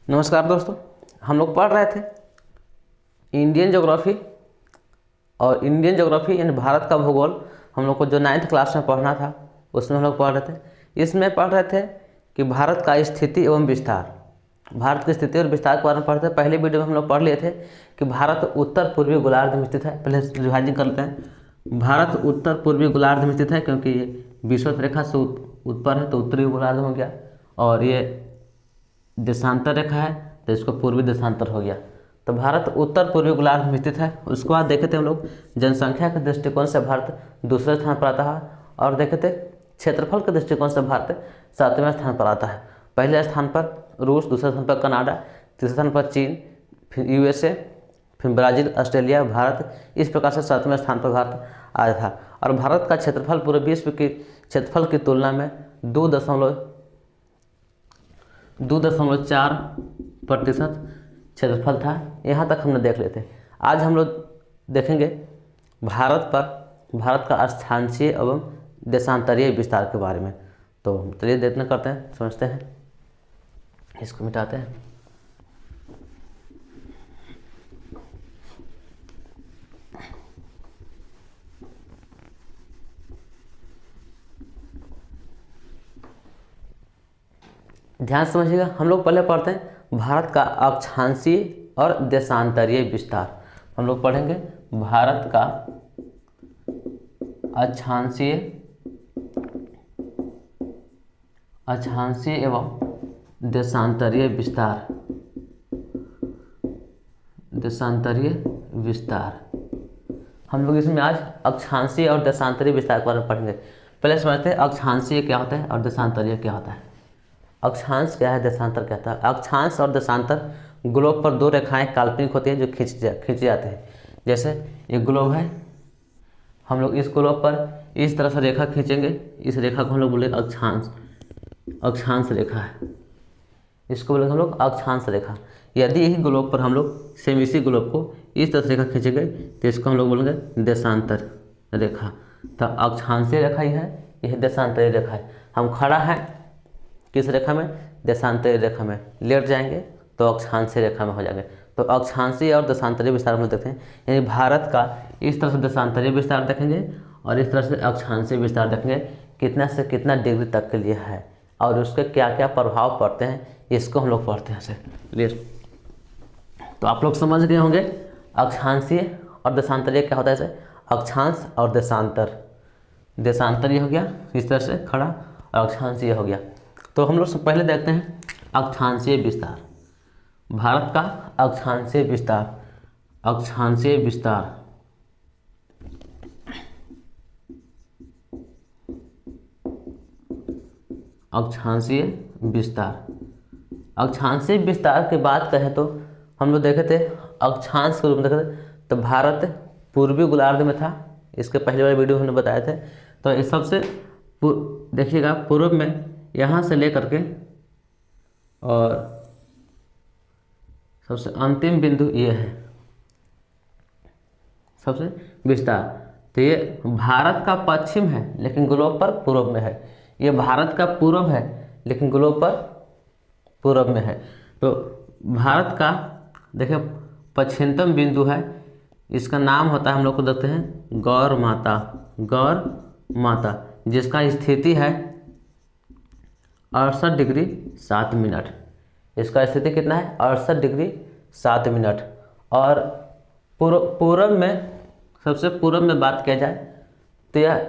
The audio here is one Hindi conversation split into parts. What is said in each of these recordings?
नमस्कार दोस्तों। हम लोग पढ़ रहे थे इंडियन ज्योग्राफी और इंडियन ज्योग्राफी यानी भारत का भूगोल। हम लोग को जो 9th क्लास में पढ़ना था उसमें हम लोग पढ़ रहे थे। इसमें पढ़ रहे थे कि भारत का स्थिति एवं विस्तार, भारत की स्थिति और विस्तार के बारे में पढ़ते थे। पहले वीडियो में हम लोग पढ़ लिए थे कि भारत उत्तर पूर्वी गोलार्ध में स्थित है। पहले रिवाइजिंग कर लेते हैं। भारत उत्तर पूर्वी गोलार्ध में स्थित है क्योंकि ये विषुवत रेखा से ऊपर है तो उत्तरी गोलार्ध हो गया, और ये देशांतर रेखा है तो इसको पूर्वी देशांतर हो गया। तो भारत उत्तर पूर्वी गोलार्ध में स्थित है। उसके बाद देखे थे हम लोग जनसंख्या के दृष्टिकोण से भारत दूसरे स्थान पर आता है, और देखे थे क्षेत्रफल के दृष्टिकोण से भारत 7वें स्थान पर आता है। पहले स्थान पर रूस, दूसरे स्थान पर कनाडा, तीसरे स्थान पर चीन, फिर यूएसए, फिर ब्राज़ील, ऑस्ट्रेलिया, भारत। इस प्रकार से 7वें स्थान पर भारत आया था। और भारत का क्षेत्रफल पूरे विश्व के क्षेत्रफल की तुलना में 2.4% क्षेत्रफल था। यहाँ तक हमने देख लेते। आज हम लोग देखेंगे भारत का अक्षांशीय एवं देशांतरीय विस्तार के बारे में। तो चलिए देखना करते हैं, समझते हैं। इसको मिटाते हैं। ध्यान समझिएगा। हम लोग पहले पढ़ते हैं भारत का अक्षांशीय और देशांतरीय विस्तार। हम लोग पढ़ेंगे भारत का अक्षांशीय एवं देशांतरीय विस्तार। हम लोग इसमें आज अक्षांशीय और देशांतरीय विस्तार के बारे में पढ़ेंगे। पहले समझते हैं अक्षांशीय क्या होता है और देशांतरीय क्या होता है। अक्षांश क्या है, देशांतर क्या होता है। अक्षांश और देशांतर ग्लोब पर दो रेखाएं काल्पनिक होती हैं जो खींचे जाते हैं। जैसे ये ग्लोब है, हम लोग इस ग्लोब पर इस तरह से रेखा खींचेंगे। इस रेखा को हम लोग बोलेंगे अक्षांश रेखा है। इसको बोलेंगे हम लोग अक्षांश रेखा। यदि यही ग्लोब पर हम लोग सेम इसी ग्लोब को इस तरह से रेखा खींचेंगे तो इसको हम लोग बोलेंगे देशांतर रेखा। तो अक्षांशीय रेखा ही है, यही देशांतरीय रेखा है। हम खड़ा है किस रेखा में, देशांतरीय रेखा में। लेट जाएंगे तो अक्षांशीय रेखा में हो जाएंगे। तो अक्षांशीय और देशांतरीय विस्तार में देखते हैं, यानी भारत का इस तरह से देशांतरीय विस्तार देखेंगे और इस तरह से अक्षांशीय विस्तार देखेंगे, कितना से कितना डिग्री तक के लिए है और उसके क्या क्या प्रभाव पड़ते हैं, इसको हम लोग पढ़ते हैं से क्लियर। तो आप लोग समझ गए होंगे अक्षांशीय और देशांतरीय क्या होता है। जैसे अक्षांश और देशांतरीय हो गया इस तरह से खड़ा, और अक्षांशीय हो गया। तो हम लोग पहले देखते हैं अक्षांशीय विस्तार। भारत का अक्षांशीय विस्तार। अक्षांशीय विस्तार की बात करें तो हम लोग देखे थे अक्षांश के रूप में देखे थे तो भारत पूर्वी गोलार्ध में था। इसके पहले वाले वीडियो हमने बताए थे। तो इस सबसे देखिएगा पूर्व में यहाँ से लेकर के और सबसे अंतिम बिंदु ये है सबसे विस्तार। तो ये भारत का पश्चिम है लेकिन ग्लोब पर पूर्व में है। ये भारत का पूर्व है लेकिन ग्लोब पर पूर्व में है। तो भारत का देखिए पश्चिमतम बिंदु है, इसका नाम होता है, हम लोग को देखते हैं गौर माता, जिसका स्थिति है 68 डिग्री 7 मिनट। इसका स्थिति कितना है, 68 डिग्री 7 मिनट। और पूर्व में सबसे पूर्व में बात किया जाए तो यह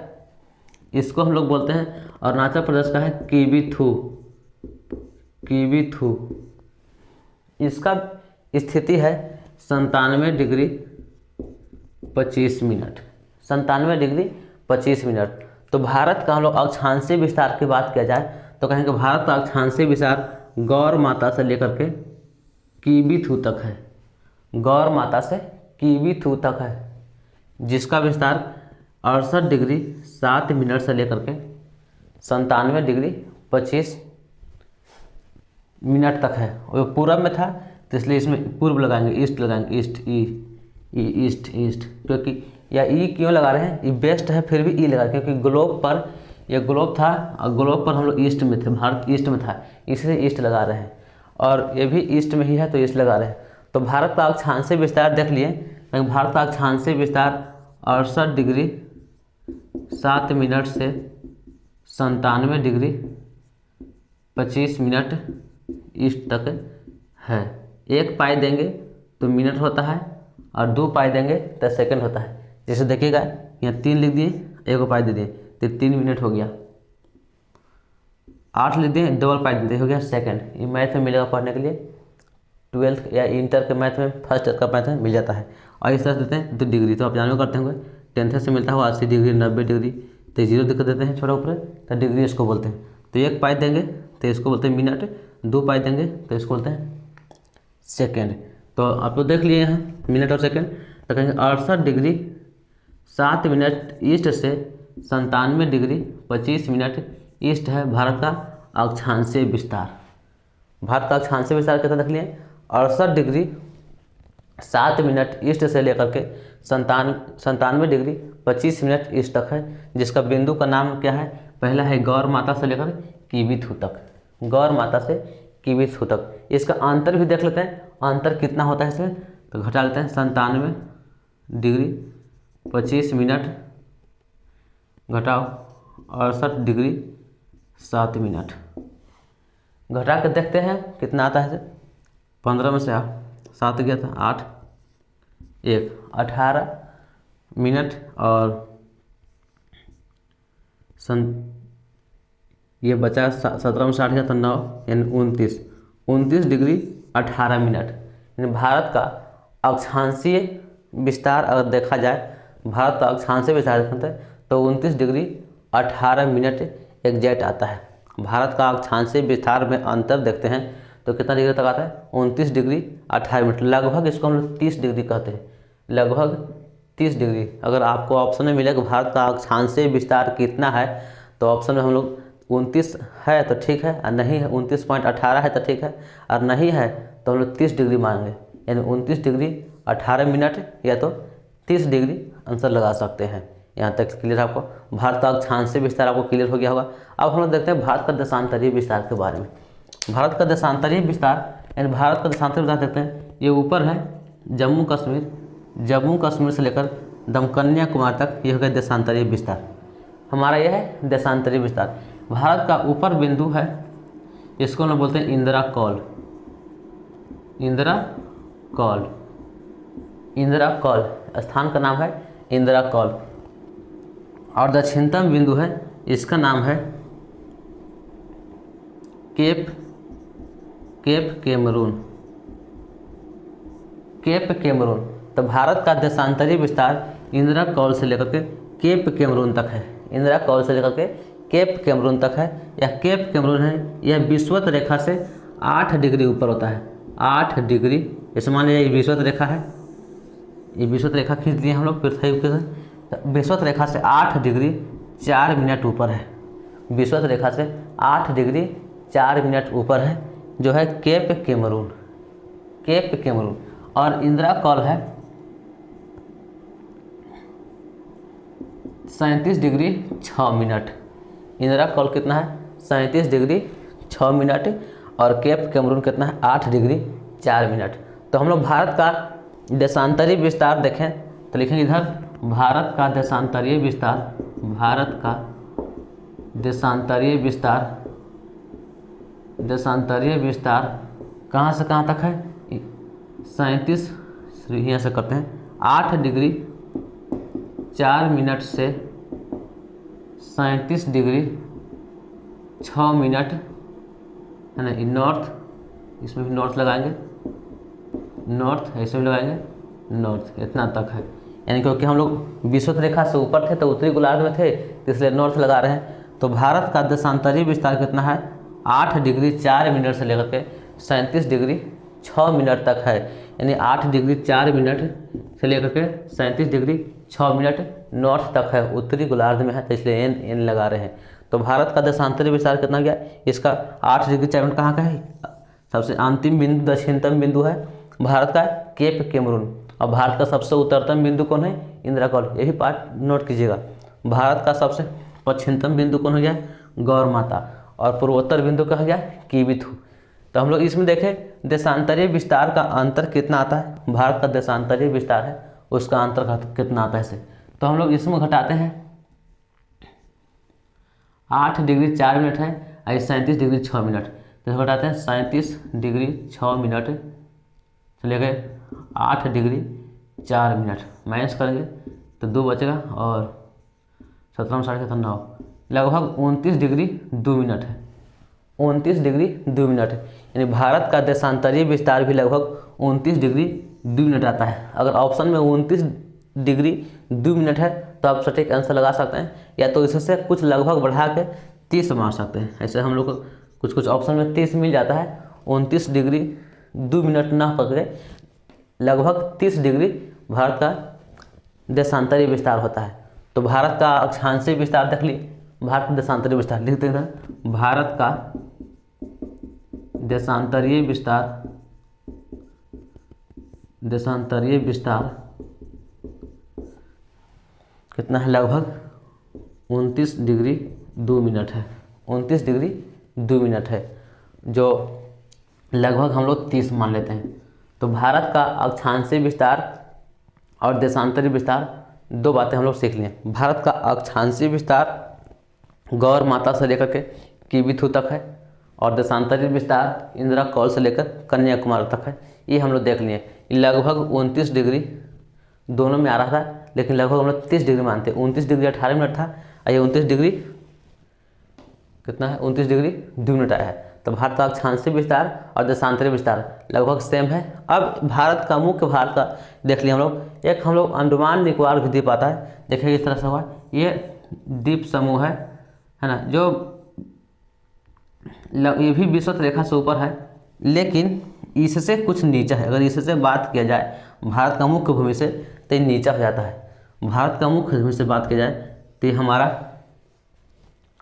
इसको हम लोग बोलते हैं अरुणाचल प्रदेश का है किवीथू। इसका स्थिति है 97 डिग्री 25 मिनट। 97 degree 25 minute. तो भारत का हम लोग अक्षांशीय विस्तार की बात किया जाए तो कहेंगे भारत का अक्षांशीय विस्तार गौर माता से लेकर के किवीथू तक है। गौर माता से किवीथू तक है, जिसका विस्तार 68 डिग्री 7 मिनट से लेकर के 97 डिग्री 25 मिनट तक है। वो पूरब में था तो इसलिए इसमें पूर्व लगाएंगे, ईस्ट लगाएंगे, ईस्ट क्योंकि या ई क्यों लगा रहे हैं, ये बेस्ट है फिर भी ई लगा, क्योंकि ग्लोब पर ये ग्लोब था और ग्लोब पर हम लोग ईस्ट में थे, भारत ईस्ट में था इसलिए ईस्ट लगा रहे हैं। और ये भी ईस्ट में ही है तो ईस्ट लगा रहे हैं। तो भारत का अक्षांशीय विस्तार देख लिए, भारत का अक्षांशीय विस्तार 68 डिग्री 7 मिनट से 97 डिग्री 25 मिनट ईस्ट तक है। 1 पाई देंगे तो मिनट होता है और 2 पाई देंगे तो सेकंड होता है। जैसे देखिएगा यहाँ 3 लिख दिए, 1 पाई दे दिए तो 3 मिनट हो गया। 8 लिख दिए, डबल पाई दे दिए, हो गया सेकंड। ये मैथ में मिलेगा पढ़ने के लिए, 12th या इंटर के मैथ में, फर्स्ट ईयर का मैथ में मिल जाता है। और इस तरह से देते हैं तो डिग्री तो आप जानवे करते होंगे, 10th से मिलता हुआ 80 डिग्री 90 डिग्री, तो 0 दिक्कत देते हैं छोटा ऊपर तो डिग्री इसको बोलते हैं। तो 1 पाई देंगे तो इसको बोलते हैं मिनट, 2 पाई देंगे तो इसको बोलते हैं सेकेंड। तो आप लोग देख लिए यहाँ मिनट और सेकेंड। तो कहेंगे 68 डिग्री 7 मिनट ईस्ट से 97 डिग्री 25 मिनट ईस्ट है भारत का अक्षांशीय विस्तार। भारत का अक्षांशीय विस्तार कितना देख लिए, 68 डिग्री 7 मिनट ईस्ट से लेकर के 97 डिग्री 25 मिनट ईस्ट तक है, जिसका बिंदु का नाम क्या है, पहला है गौर माता से लेकर कीविथु तक, गौर माता से कीविथु तक। इसका अंतर भी देख लेते हैं, अंतर कितना होता है इसमें, तो घटा लेते हैं 97 डिग्री 25 मिनट घटाओ 68 डिग्री 7 मिनट, घटा के देखते हैं कितना आता है। 15 में से 7 गया था 8, 1 18 मिनट और ये बचा 17 में 60 गया तो 9 यानी 29 डिग्री 18 मिनट। यानी भारत का अक्षांशीय विस्तार अगर देखा जाए, भारत का अक्षांशीय विस्तार देखते हैं तो 29 डिग्री 18 मिनट एग्जैक्ट आता है। भारत का अक्षांशीय विस्तार में अंतर देखते हैं तो कितना डिग्री तक आता है, 29 डिग्री 18 मिनट, लगभग इसको हम लोग 30 डिग्री कहते हैं, लगभग 30 डिग्री। अगर आपको ऑप्शन में मिले कि भारत का अक्षांशीय विस्तार कितना है, तो ऑप्शन में हम लोग 29 है तो ठीक है, और नहीं है 29.18 है तो ठीक है, और नहीं है तो हम लोग 30 डिग्री मानेंगे, यानी 29 डिग्री 18 मिनट या तो 30 डिग्री आंसर लगा सकते हैं। यहाँ तक क्लियर आपको, भारत का अक्षांशीय विस्तार आपको क्लियर हो गया होगा। अब हम लोग देखते हैं भारत का देशांतरीय विस्तार के बारे में। भारत का देशांतरीय विस्तार यानी भारत का देशांतरीय विस्तार देखते हैं, ये ऊपर है जम्मू कश्मीर से लेकर कन्याकुमारी तक, ये हो गया देशांतरीय विस्तार। हमारा यह है देशांतरीय विस्तार। भारत का ऊपर बिंदु है, इसको हम बोलते हैं इंदिरा कौल, स्थान का नाम है इंदिरा कौल। और दक्षिणतम बिंदु है, इसका नाम है केप कैमरून। तो भारत का देशांतरीय विस्तार इंदिरा कौल से लेकर के केप कैमरून तक है, इंदिरा कौल से लेकर के केप कैमरून तक है। यह केप कैमरून है, यह विषुवत रेखा से 8 डिग्री ऊपर होता है, 8 डिग्री। जैसे मान लीजिए ये विषुवत रेखा है, ये विषुवत रेखा खींच लिए हम लोग पृथ्वी के, विषुवत रेखा से 8 डिग्री 4 मिनट ऊपर है, विषुवत रेखा से 8 डिग्री 4 मिनट ऊपर है, जो है केप कैमरून। और इंदिरा कौल है 37 डिग्री 6 मिनट। इंदिरा कौल कितना है, 37 डिग्री 6 मिनट, और केप कैमरून कितना है, 8 डिग्री 4 मिनट। तो हम लोग भारत का देशांतरीय विस्तार देखें तो लिखेंगे इधर भारत का देशांतरीय विस्तार कहाँ से कहाँ तक है, 37, यहाँ से करते हैं 8 डिग्री 4 मिनट से 37 डिग्री 6 मिनट है ना। नॉर्थ, इसमें भी नॉर्थ लगाएंगे, नॉर्थ ऐसे भी लगाएंगे, नॉर्थ इतना तक है। यानी क्योंकि हम लोग विषुवत रेखा से ऊपर थे तो उत्तरी गोलार्ध में थे, तो इसलिए नॉर्थ लगा रहे हैं। तो भारत का देशांतरीय विस्तार कितना है, 8 डिग्री 4 मिनट से लेकर के 37 डिग्री 6 मिनट तक है। यानी 8 डिग्री 4 मिनट से लेकर के 37 डिग्री 6 मिनट नॉर्थ तक है, उत्तरी गोलार्ध में है, तो इसलिए एन लगा रहे हैं। तो भारत का देशांतरीय विस्तार कितना गया, इसका 8 डिग्री 4 मिनट कहाँ का है, सबसे अंतिम बिंदु दक्षिणतम बिंदु है भारत का केप कैमरून। और भारत का सबसे उत्तरतम बिंदु कौन है, इंदिरा कौल। यही पार्ट नोट कीजिएगा। भारत का सबसे पश्चिमतम बिंदु कौन हो गया, गौर माता, और पूर्वोत्तर बिंदु का हो गया कीविथु। तो हम लोग इसमें देखें देशांतरीय विस्तार का अंतर कितना आता है। भारत का देशांतरीय विस्तार है उसका अंतर कितना आता है इसे, तो हम लोग इसमें घटाते हैं 8 डिग्री 4 मिनट है और 37 डिग्री 6 मिनट, तो घटाते हैं 37 डिग्री 6 मिनट चले गए 8 डिग्री 4 मिनट, माइनस करेंगे तो 2 बचेगा और 17 साढ़े 9 लगभग 29 डिग्री 2 मिनट है। 29 डिग्री 2 मिनट है, यानी भारत का देशांतरीय विस्तार भी लगभग 29 डिग्री 2 मिनट आता है। अगर ऑप्शन में 29 डिग्री 2 मिनट है तो आप सटीक आंसर लगा सकते हैं, या तो इससे कुछ लगभग बढ़ा के 30 मार सकते हैं। ऐसे हम लोग को कुछ कुछ ऑप्शन में 30 मिल जाता है, 29 डिग्री 2 मिनट ना पकड़े लगभग 30 डिग्री भारत का देशांतरीय विस्तार होता है। तो भारत का अक्षांशीय विस्तार देख ली, भारत का देशांतरीय विस्तार लिखते हैं, भारत का देशांतरीय विस्तार, देशांतरीय विस्तार कितना है, लगभग 29 डिग्री 2 मिनट है। 29 डिग्री 2 मिनट है, जो लगभग हम लोग 30 मान लेते हैं। तो भारत का अक्षांशीय विस्तार और देशांतरीय विस्तार दो बातें हम लोग सीख लिए। भारत का अक्षांशीय विस्तार गौर माता से लेकर के कीबीथू तक है, और देशांतरीय विस्तार इंदिरा कौल से लेकर कन्याकुमारी तक है। ये हम लोग देख लिए। लगभग 29 डिग्री दोनों में आ रहा था, लेकिन लगभग हम लोग 30 डिग्री मानते हैं। 29 डिग्री 18 मिनट था और ये 29 डिग्री कितना है, 29 डिग्री 2 मिनट आया है। तो भारत का अक्षांशीय विस्तार और देशांतरीय विस्तार लगभग सेम है। अब भारत का मुख्य भारत का देख लिया हम लोग। एक हम लोग अंडमान निकोबार भी द्वीप आता है, देखिए इस तरह से हुआ, ये द्वीप समूह है ना, जो ये भी विषुवत रेखा से ऊपर है, लेकिन इससे कुछ नीचा है। अगर इससे बात किया जाए भारत का मुख्य भूमि से तो ये नीचा हो जाता है। भारत का मुख्य भूमि से बात की जाए तो ये हमारा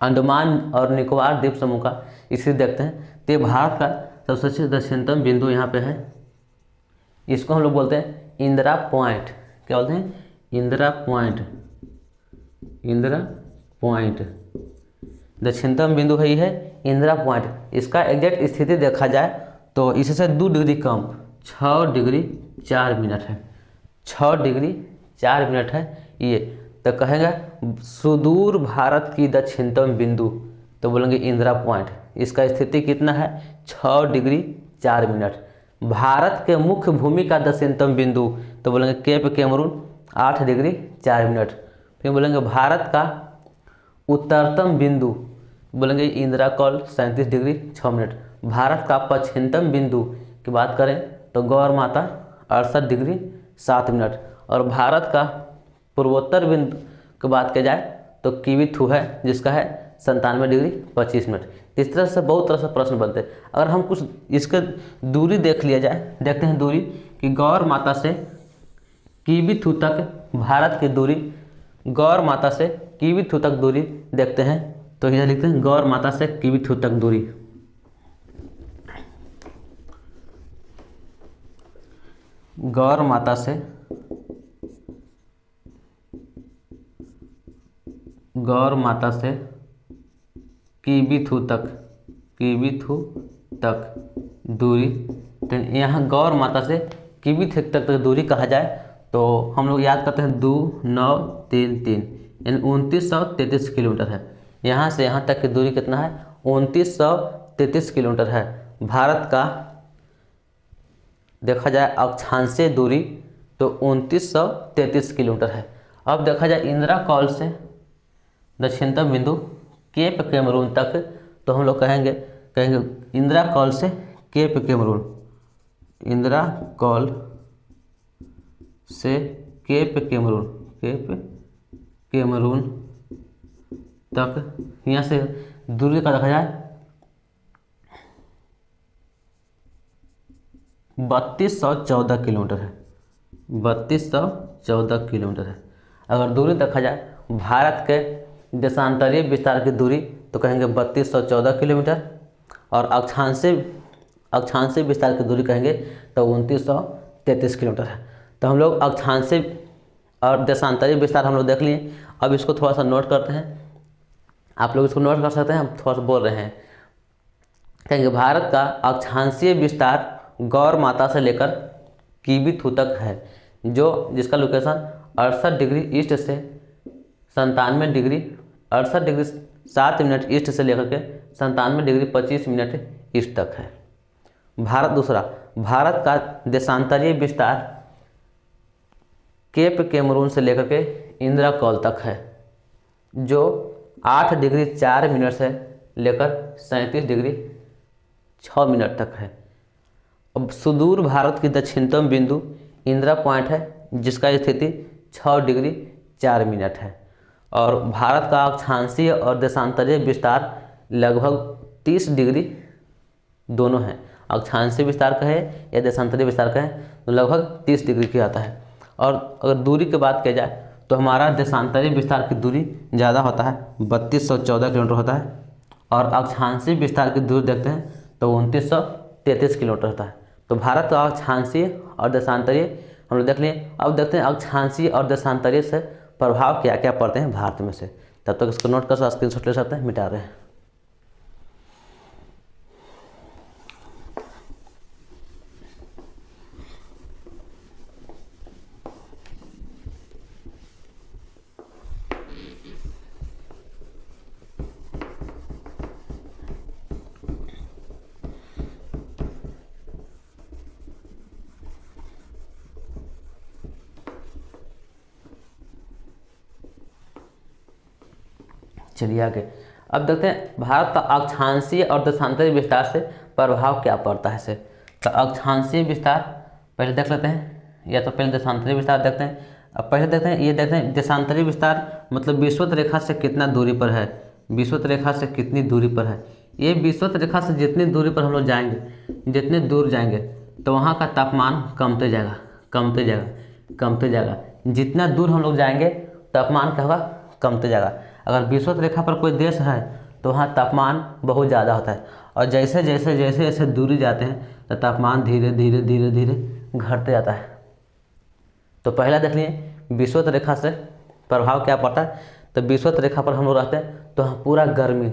अंडमान और निकोबार द्वीप समूह का इसे देखते हैं। तो ये भारत का सबसे दक्षिणतम बिंदु यहाँ पे है। इसको हम लोग बोलते हैं इंदिरा पॉइंट। क्या बोलते हैं, इंदिरा पॉइंट। इंदिरा पॉइंट दक्षिणतम बिंदु है, ये है इंदिरा पॉइंट। इसका एग्जैक्ट स्थिति देखा जाए तो इससे 2 डिग्री कम 6 डिग्री 4 मिनट है। 6 डिग्री 4 मिनट है ये। तो कहेंगे सुदूर भारत की दक्षिणतम बिंदु, तो बोलेंगे इंदिरा पॉइंट। इसका स्थिति कितना है, 6 डिग्री 4 मिनट। भारत के मुख्य भूमि का दक्षिणतम बिंदु, तो बोलेंगे केप कैमरून 8 डिग्री 4 मिनट। फिर बोलेंगे भारत का उत्तरतम बिंदु, बोलेंगे इंदिरा कौल 37 डिग्री 6 मिनट। भारत का पश्चिमतम बिंदु की बात करें तो गौर माता 68 डिग्री 7 मिनट। और भारत का पूर्वोत्तर बिंदु की बात की जाए तो कीबीथू है, जिसका है 97 डिग्री 25 मिनट। इस तरह से बहुत तरह से प्रश्न बनते हैं। अगर हम कुछ इसके दूरी देख लिया जाए, देखते हैं दूरी कि गौर माता से कीबीथू तक भारत की दूरी, गौर माता से कीबीथू तक दूरी देखते हैं। तो यह लिखते हैं गौर माता से कीबीथू तक दूरी। गौर माता से कीबीथू तक दूरी। तो यहाँ गौर माता से कीबीथू तक दूरी कहा जाए तो हम लोग याद करते हैं 2933 यानी 2933 किलोमीटर है। यहाँ से यहाँ तक की दूरी कितना है, 2933 किलोमीटर है। भारत का देखा जाए अक्षांशीय दूरी तो 2933 किलोमीटर है। अब देखा जाए इंदिरा कौल से दक्षिणतम बिंदु केप कैमरून तक, तो हम लोग कहेंगे इंदिरा कौल से केप कैमरून, इंदिरा कौल से केप कैमरून तक, यहाँ से दूरी का देखा जाए 3214 किलोमीटर है। 3214 किलोमीटर है। अगर दूरी देखा जाए भारत के देशांतरीय विस्तार की दूरी तो कहेंगे 3214 किलोमीटर, और अक्षांशीय विस्तार की दूरी कहेंगे तो 2933 किलोमीटर है। तो हम लोग अक्षांशीय और देशांतरीय विस्तार हम लोग देख लिए। अब इसको थोड़ा सा नोट करते हैं, आप लोग इसको नोट कर सकते हैं, हम थोड़ा सा बोल रहे हैं। कहेंगे भारत का अक्षांशीय विस्तार गौर माता से लेकर कीबीथू तक है, जो जिसका लोकेशन 68 डिग्री ईस्ट से 97 डिग्री 68 डिग्री 7 मिनट ईस्ट से लेकर के 97 डिग्री 25 मिनट ईस्ट तक है। दूसरा, भारत का देशांतरीय विस्तार केप कैमरून से लेकर के इंदिरा कौल तक है, जो 8 डिग्री 4 मिनट से लेकर 37 डिग्री 6 मिनट तक है। अब सुदूर भारत की दक्षिणतम बिंदु इंदिरा पॉइंट है, जिसका स्थिति 6 डिग्री 4 मिनट है। और भारत का अक्षांशीय और देशांतरीय विस्तार लगभग 30 डिग्री दोनों हैं। अक्षांशीय विस्तार कहे या देशांतरीय विस्तार कहे तो लगभग 30 डिग्री की आता है। और अगर दूरी की बात की जाए तो हमारा देशांतरीय विस्तार की दूरी ज़्यादा होता है, 3214 किलोमीटर होता है। और अक्षांशीय विस्तार की दूरी देखते हैं तो 2933 किलोमीटर होता है। तो भारत का अक्षांशीय और देशांतरीय हम लोग देख लिए। अब देखते हैं अक्षांशीय और देशांतरीय से प्रभाव क्या क्या पड़ते हैं भारत में से। तब तक इसको नोट कर स्क्रीनशॉट ले सकते हैं, मिटा रहे हैं। चलिए आगे। अब देखते हैं भारत का अक्षांशीय और देशांतरीय विस्तार से प्रभाव क्या पड़ता है इसे। तो अक्षांशीय विस्तार पहले देख लेते हैं, या तो पहले देशांतरीय विस्तार देखते हैं। अब पहले देखते हैं, ये देखते हैं देशांतरीय विस्तार मतलब विषुवत रेखा से कितना दूरी पर है, विषुवत रेखा से कितनी दूरी पर है। ये विषुवत रेखा से जितनी दूरी पर हम लोग जाएंगे, जितने दूर जाएंगे तो वहाँ का तापमान कमते जाएगा, कमते जाएगा, कमते जाएगा। जितना दूर हम लोग जाएंगे तापमान क्या होगा, कमते जाएगा। अगर विषुवत रेखा पर कोई देश है तो वहाँ तापमान बहुत ज़्यादा होता है, और जैसे जैसे जैसे जैसे दूरी जाते हैं तो तापमान धीरे धीरे धीरे धीरे घटते जाता है। तो पहला देख लिए विषुवत रेखा से प्रभाव क्या पड़ता है। तो विषुवत रेखा पर हम लोग रहते हैं तो वहाँ पूरा गर्मी,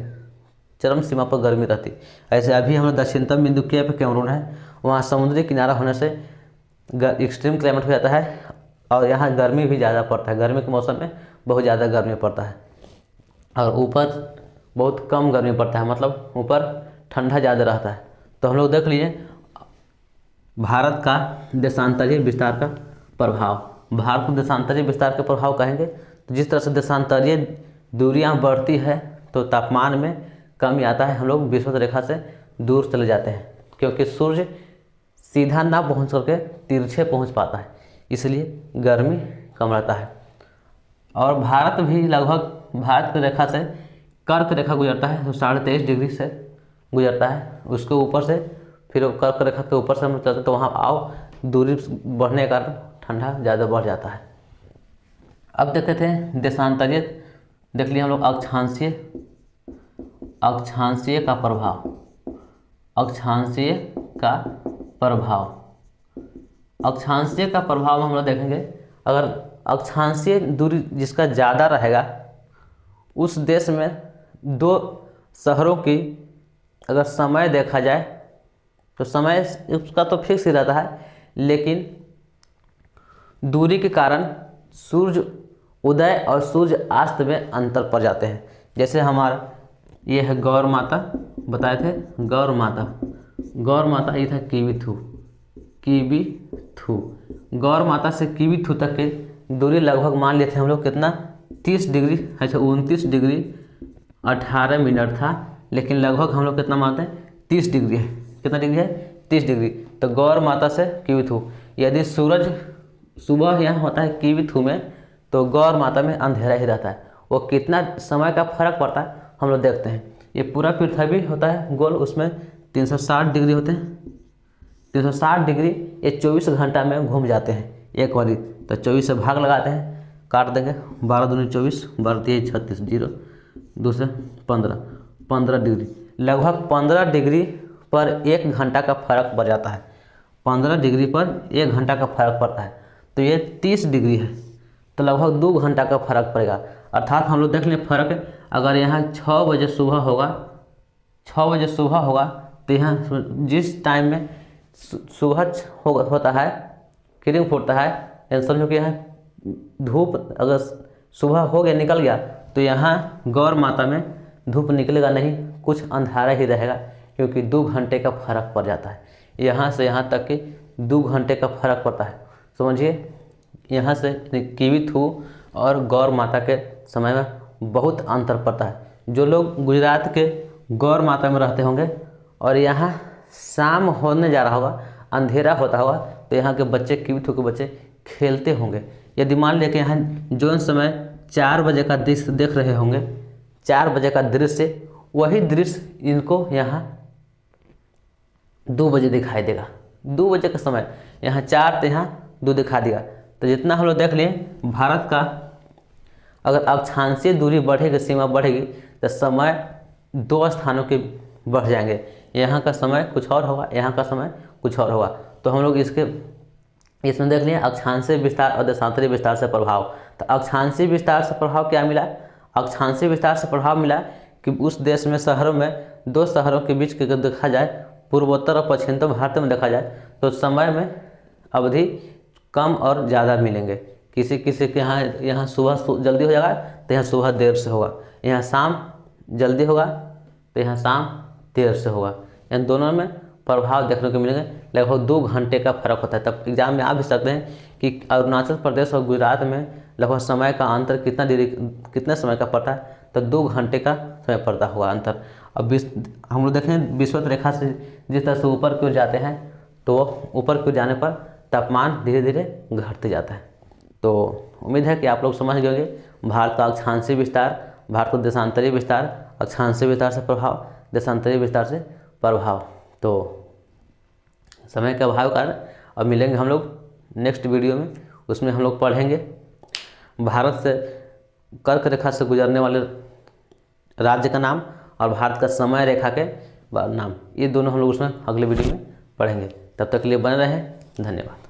चरम सीमा पर गर्मी रहती है। ऐसे अभी हम लोग दक्षिणतम बिंदु केप कैमरून है, वहाँ समुद्री किनारा होने से एक्सट्रीम क्लाइमेट हो जाता है, और यहाँ गर्मी भी ज़्यादा पड़ता है। गर्मी के मौसम में बहुत ज़्यादा गर्मी पड़ता है, और ऊपर बहुत कम गर्मी पड़ता है, मतलब ऊपर ठंडा ज़्यादा रहता है। तो हम लोग देख लीजिए भारत का देशांतरीय विस्तार का प्रभाव। भारत को देशांतरीय विस्तार के प्रभाव कहेंगे तो जिस तरह से देशांतरीय दूरियां बढ़ती है तो तापमान में कमी आता है। हम लोग विषुवत रेखा से दूर चले जाते हैं, क्योंकि सूर्य सीधा ना पहुँच करके तिरछे पहुँच पाता है, इसलिए गर्मी कम रहता है। और भारत भी लगभग भारत की रेखा से कर्क रेखा गुजरता है, तो 23.5 डिग्री से गुजरता है। उसके ऊपर से फिर कर्क रेखा के ऊपर से हम चलते हैं तो वहाँ आओ दूरी बढ़ने का ठंडा ज़्यादा बढ़ जाता है। अब देखते थे देशांतरीय, देख लिया हम लोग अक्षांशीय, अक्षांशीय का प्रभाव, अक्षांशीय का प्रभाव, अक्षांशीय का प्रभाव हम लोग देखेंगे। अगर अक्षांशीय दूरी जिसका ज़्यादा रहेगा उस देश में दो शहरों की अगर समय देखा जाए तो समय उसका तो फिक्स ही रहता है, लेकिन दूरी के कारण सूर्य उदय और सूर्य अस्त में अंतर पड़ जाते हैं। जैसे हमारा ये है गौर माता, बताए थे गौर माता, गौर माता ये था कीबीथू, कीबीथू। गौर माता से कीबीथू तक की दूरी लगभग मान लेते हैं हम लोग कितना, 30 डिग्री, अच्छा 29 डिग्री 18 मिनट था, लेकिन लगभग हम लोग कितना मानते हैं 30 डिग्री है। कितना डिग्री है, 30 डिग्री। तो गौर माता से कीबीथू, यदि सूरज सुबह यहाँ होता है कीबीथू में तो गौर माता में अंधेरा ही रहता है। वो कितना समय का फर्क पड़ता है हम लोग देखते हैं। ये पूरा पृथ्वी होता है गोल, उसमें 360 डिग्री होते हैं, 360 डिग्री ये 24 घंटा में घूम जाते हैं एक बारी। तो 24 से भाग लगाते हैं, काट देंगे, 12 दूनी 24, 12 3 36, 0 2 से 15 डिग्री, लगभग 15 डिग्री पर 1 घंटा का फर्क पड़ जाता है। 15 डिग्री पर 1 घंटा का फर्क पड़ता है, तो ये 30 डिग्री है, तो लगभग 2 घंटा का फर्क पड़ेगा। अर्थात हम लोग देख लें फर्क, अगर यहाँ 6 बजे सुबह होगा, 6 बजे सुबह होगा तो यहाँ जिस टाइम में सुबह होता है, किरण फूटता है, यानी समझो कि यहाँ धूप अगर सुबह हो गया निकल गया तो यहाँ गौर माता में धूप निकलेगा नहीं, कुछ अंधारा ही रहेगा, क्योंकि 2 घंटे का फर्क पड़ जाता है। यहाँ से यहाँ तक कि 2 घंटे का फर्क पड़ता है, समझिए। यहाँ से किविथु और गौर माता के समय में बहुत अंतर पड़ता है। जो लोग गुजरात के गौर माता में रहते होंगे और यहाँ शाम होने जा रहा होगा, अंधेरा होता होगा, तो यहाँ के बच्चे, किविथु के बच्चे खेलते होंगे। यदि मान लिया कि यहाँ जो समय 4 बजे का दृश्य देख रहे होंगे, 4 बजे का दृश्य, वही दृश्य इनको यहाँ 2 बजे दिखाई देगा। 2 बजे का समय यहाँ 4 तो यहाँ 2 दिखा दिया। तो जितना हम लोग देख लिए भारत का, अगर अक्षांशीय दूरी बढ़ेगी, सीमा बढ़ेगी, तो समय 2 स्थानों के बढ़ जाएंगे। यहाँ का समय कुछ और होगा, यहाँ का समय कुछ और होगा। तो हम लोग इसमें देख लिए अक्षांशीय विस्तार और देशांतरीय विस्तार से प्रभाव। तो अक्षांशीय विस्तार से प्रभाव क्या मिला? अक्षांशीय विस्तार से प्रभाव मिला कि उस देश में शहरों में 2 शहरों के बीच के देखा जाए, पूर्वोत्तर और पश्चिमोत्तर भारत में देखा जाए, तो समय में अवधि कम और ज़्यादा मिलेंगे। किसी किसी के यहाँ सुबह जल्दी हो जाएगा तो यहाँ सुबह देर से होगा, यहाँ शाम जल्दी होगा तो यहाँ शाम देर से होगा। इन दोनों में प्रभाव देखने को मिलेंगे। लगभग 2 घंटे का फर्क होता है। तब एग्जाम में आ भी सकते हैं कि अरुणाचल प्रदेश और गुजरात में लगभग समय का अंतर कितने समय का पड़ता है, तो 2 घंटे का समय पड़ता हुआ अंतर। अब हम लोग देखें विषुवत रेखा से जिस तरह से ऊपर की ओर जाते हैं, तो ऊपर की ओर जाने पर तापमान धीरे धीरे घटते जाता है। तो उम्मीद है कि आप लोग समझ गए भारत का अक्षांशीय विस्तार, भारत का देशांतरीय विस्तार, अक्षांशीय विस्तार से प्रभाव, देशांतरीय विस्तार से प्रभाव। तो समय के अभाव कारण अब मिलेंगे हम लोग नेक्स्ट वीडियो में, उसमें हम लोग पढ़ेंगे भारत से कर्क रेखा से गुजरने वाले राज्य का नाम और भारत का समय रेखा के नाम। ये दोनों हम लोग उसमें अगले वीडियो में पढ़ेंगे। तब तक के लिए बने रहें, धन्यवाद।